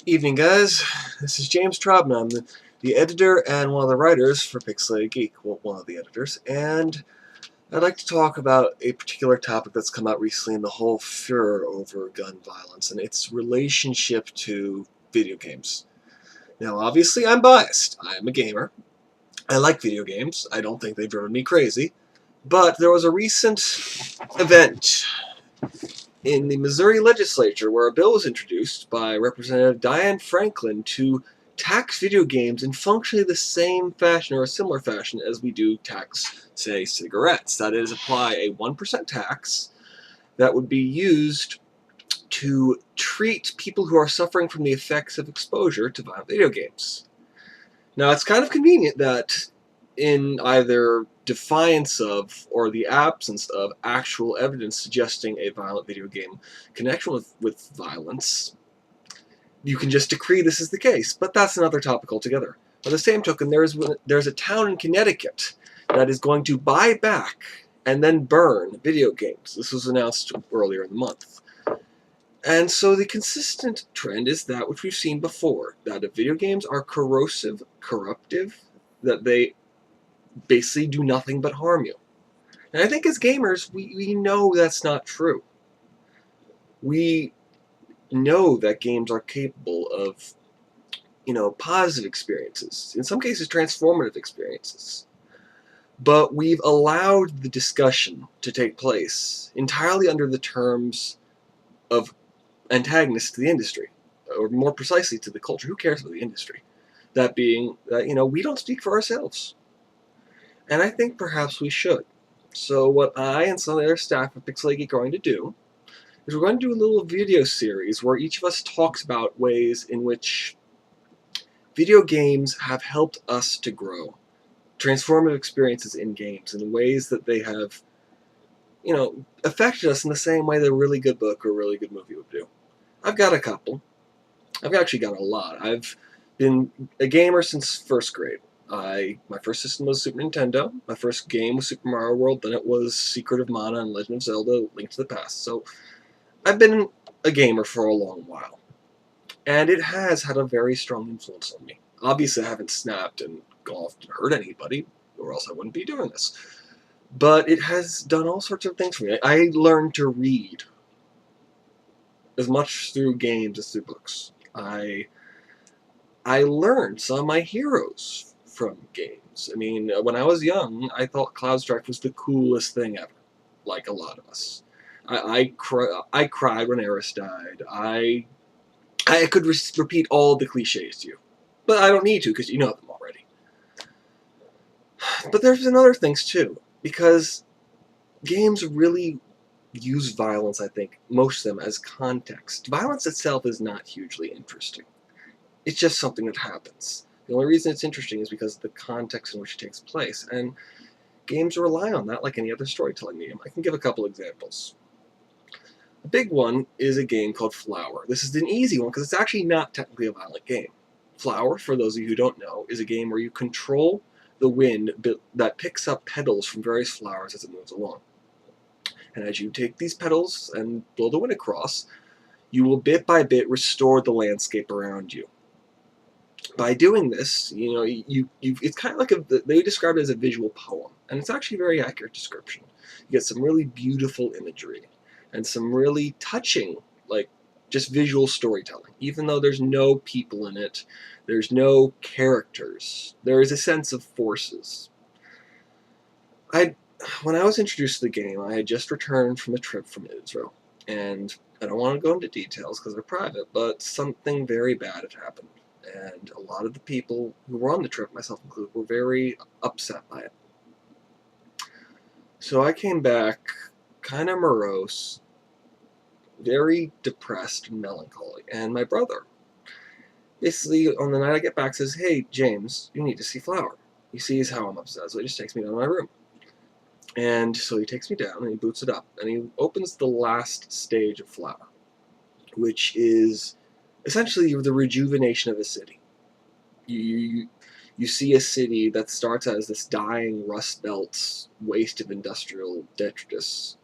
Evening, guys. This is James Trauben. I'm the editor and one of the writers for Pixelated Geek. Well, one of the editors. And I'd like to talk about a particular topic that's come out recently in the whole furor over gun violence and its relationship to video games. Now, obviously, I'm biased. I'm a gamer. I like video games. I don't think they've driven me crazy. But there was a recent event in the Missouri legislature where a bill was introduced by Representative Diane Franklin to tax video games in functionally the same fashion or a similar fashion as we do tax, say, cigarettes. That is, apply a 1% tax that would be used to treat people who are suffering from the effects of exposure to violent video games. Now, it's kind of convenient that in either defiance of or the absence of actual evidence suggesting a violent video game connection with violence, you can just decree this is the case. But that's another topic altogether. By the same token, there's a town in Connecticut that is going to buy back and then burn video games. This was announced earlier in the month. And so the consistent trend is that which we've seen before, that if video games are corrosive, corruptive, that they basically do nothing but harm you. And I think as gamers, we know that's not true. We know that games are capable of, positive experiences, in some cases transformative experiences. But we've allowed the discussion to take place entirely under the terms of antagonists to the industry, or more precisely to the culture. Who cares about the industry? That being that, we don't speak for ourselves. And I think perhaps we should. So what I and some of the other staff at Pixelated Geek are going to do is we're going to do a little video series where each of us talks about ways in which video games have helped us to grow. Transformative experiences in games, in ways that they have, affected us in the same way that a really good book or a really good movie would do. I've got a couple. I've actually got a lot. I've been a gamer since first grade. My first system was Super Nintendo. My first game was Super Mario World. Then it was Secret of Mana and Legend of Zelda: Link to the Past. So I've been a gamer for a long while. And it has had a very strong influence on me. Obviously, I haven't snapped and golfed and hurt anybody, or else I wouldn't be doing this. But it has done all sorts of things for me. I learned to read as much through games as through books. I learned some of my heroes from games. I mean, when I was young, I thought Cloud Strike was the coolest thing ever, like a lot of us. I cried when Eris died. I could repeat all the cliches to you, but I don't need to because you know them already. But there's been other things too, because games really use violence, I think, most of them as context. Violence itself is not hugely interesting. It's just something that happens. The only reason it's interesting is because of the context in which it takes place, and games rely on that like any other storytelling medium. I can give a couple examples. A big one is a game called Flower. This is an easy one because it's actually not technically a violent game. Flower, for those of you who don't know, is a game where you control the wind that picks up petals from various flowers as it moves along. And as you take these petals and blow the wind across, you will bit by bit restore the landscape around you. By doing this, it's kind of like they describe it as a visual poem, and it's actually a very accurate description. You get some really beautiful imagery and some really touching, just visual storytelling. Even though there's no people in it, there's no characters, there is a sense of forces. When I was introduced to the game, I had just returned from a trip from Israel, and I don't want to go into details because they're private, but something very bad had happened. And a lot of the people who were on the trip, myself included, were very upset by it. So I came back kind of morose, very depressed and melancholy. And my brother, basically, on the night I get back, says, "Hey, James, you need to see Flower." He sees how I'm upset, so he just takes me down to my room. And so he takes me down and he boots it up. And he opens the last stage of Flower, which is essentially the rejuvenation of a city. You see a city that starts as this dying Rust Belt waste of industrial detritus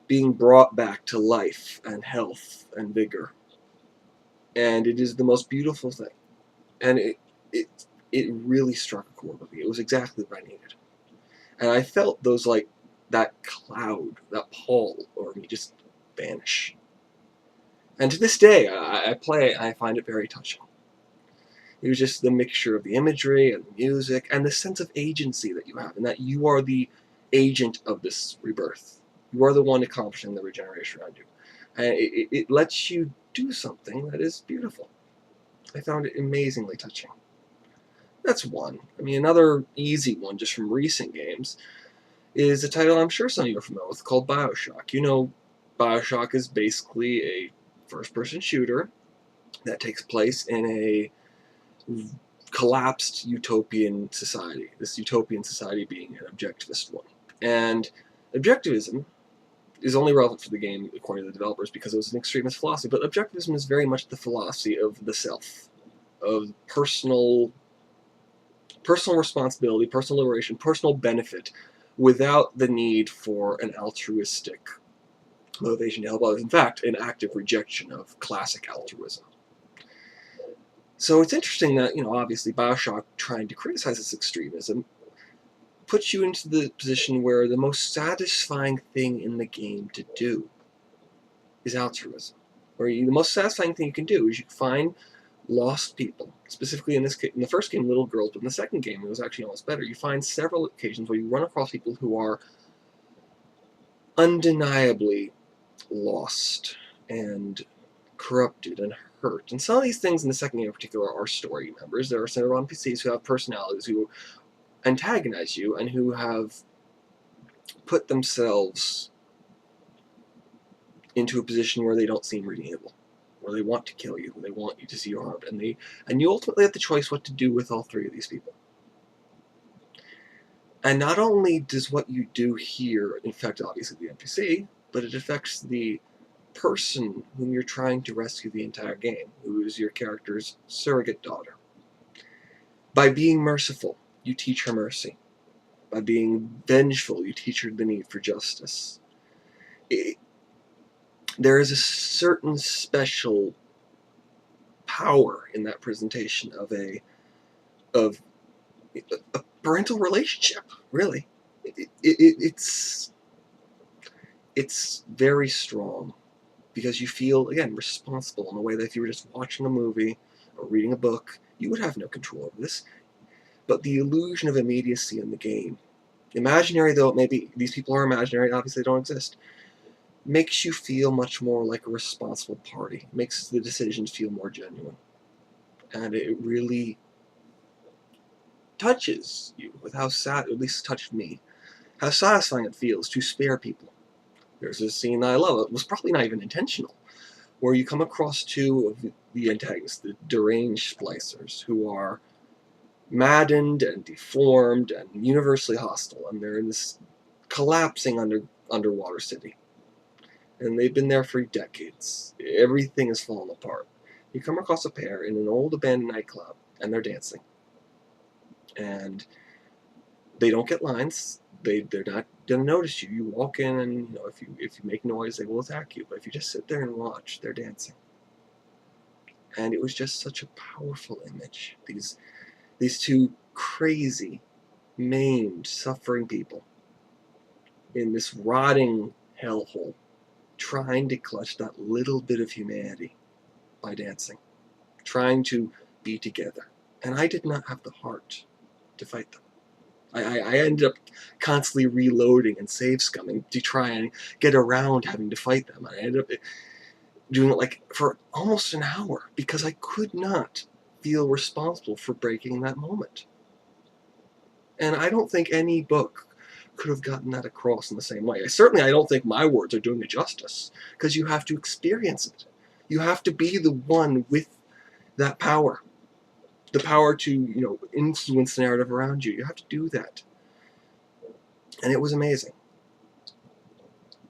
being brought back to life and health and vigor. And it is the most beautiful thing. And it, it really struck a chord with me. It was exactly what I needed. And I felt those, like, that cloud, that pall over me just vanish. And to this day, I play it and I find it very touching. It was just the mixture of the imagery and the music and the sense of agency that you have, and that you are the agent of this rebirth. You are the one accomplishing the regeneration around you. And it lets you do something that is beautiful. I found it amazingly touching. That's one. I mean, another easy one just from recent games is a title I'm sure some of you are familiar with called Bioshock. You know, Bioshock is basically a first-person shooter that takes place in a collapsed utopian society, this utopian society being an objectivist one. And objectivism is only relevant for the game, according to the developers, because it was an extremist philosophy, but objectivism is very much the philosophy of the self, of personal responsibility, personal liberation, personal benefit, without the need for an altruistic motivation to help others. In fact, an active rejection of classic altruism. So it's interesting that, obviously Bioshock trying to criticize this extremism puts you into the position where the most satisfying thing in the game to do is altruism. Or the most satisfying thing you can do is you find lost people, specifically in the first game, little girls, but in the second game, it was actually almost better. You find several occasions where you run across people who are undeniably lost and corrupted and hurt. And some of these things in the second game in particular are story members. There are several NPCs who have personalities, who antagonize you, and who have put themselves into a position where they don't seem redeemable, where they want to kill you, they want you to see you harmed, and you ultimately have the choice what to do with all three of these people. And not only does what you do here affect, obviously, the NPC, but it affects the person whom you're trying to rescue the entire game, who is your character's surrogate daughter. By being merciful, you teach her mercy. By being vengeful, you teach her the need for justice. There is a certain special power in that presentation of a parental relationship, really. It's very strong, because you feel, again, responsible in a way that if you were just watching a movie or reading a book, you would have no control over this. But the illusion of immediacy in the game, imaginary though it may be, these people are imaginary, obviously they don't exist, makes you feel much more like a responsible party, makes the decisions feel more genuine. And it really touches you with how sad, at least touched me, how satisfying it feels to spare people. There's a scene that I love, it was probably not even intentional, where you come across two of the antagonists, the deranged splicers, who are maddened and deformed and universally hostile, and they're in this collapsing underwater city. And they've been there for decades. Everything has fallen apart. You come across a pair in an old abandoned nightclub, and they're dancing. And they don't get lines. They're not gonna notice you. You walk in, and if you make noise, they will attack you. But if you just sit there and watch, they're dancing. And it was just such a powerful image. These two crazy, maimed, suffering people in this rotting hellhole, trying to clutch that little bit of humanity by dancing, trying to be together. And I did not have the heart to fight them. I ended up constantly reloading and save scumming to try and get around having to fight them. I ended up doing it like for almost an hour because I could not feel responsible for breaking that moment. And I don't think any book could have gotten that across in the same way. I don't think my words are doing it justice, because you have to experience it. You have to be the one with that power. The power to, influence the narrative around you. You have to do that. And it was amazing.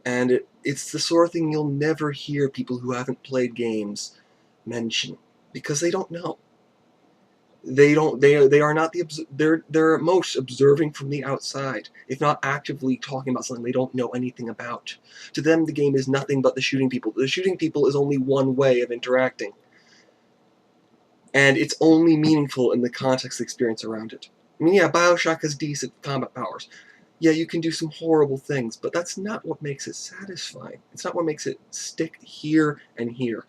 And it's the sort of thing you'll never hear people who haven't played games mention, because they don't know. They are not they're at most observing from the outside, if not actively talking about something they don't know anything about. To them, the game is nothing but the shooting people. The shooting people is only one way of interacting. and it's only meaningful in the context of the experience around it. I mean, yeah, Bioshock has decent combat powers. Yeah, you can do some horrible things, but that's not what makes it satisfying. It's not what makes it stick here and here.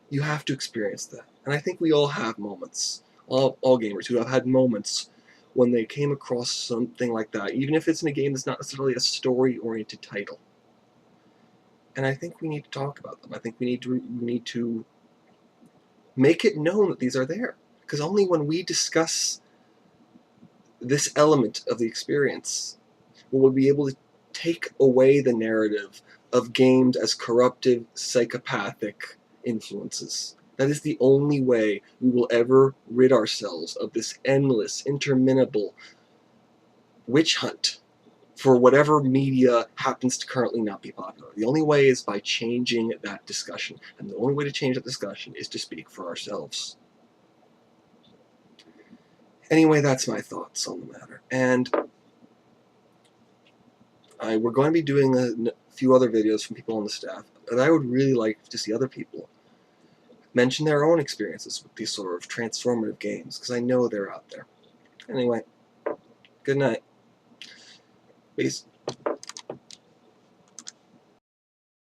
You have to experience that. And I think we all have moments, all gamers who have had moments when they came across something like that, even if it's in a game that's not necessarily a story-oriented title. And I think we need to talk about them. I think we need to make it known that these are there. Because only when we discuss this element of the experience will we be able to take away the narrative of games as corruptive, psychopathic influences. That is the only way we will ever rid ourselves of this endless, interminable witch hunt for whatever media happens to currently not be popular. The only way is by changing that discussion. And the only way to change that discussion is to speak for ourselves. Anyway, that's my thoughts on the matter. And we're going to be doing a few other videos from people on the staff, and I would really like to see other people mention their own experiences with these sort of transformative games, because I know they're out there. Anyway, good night. Peace.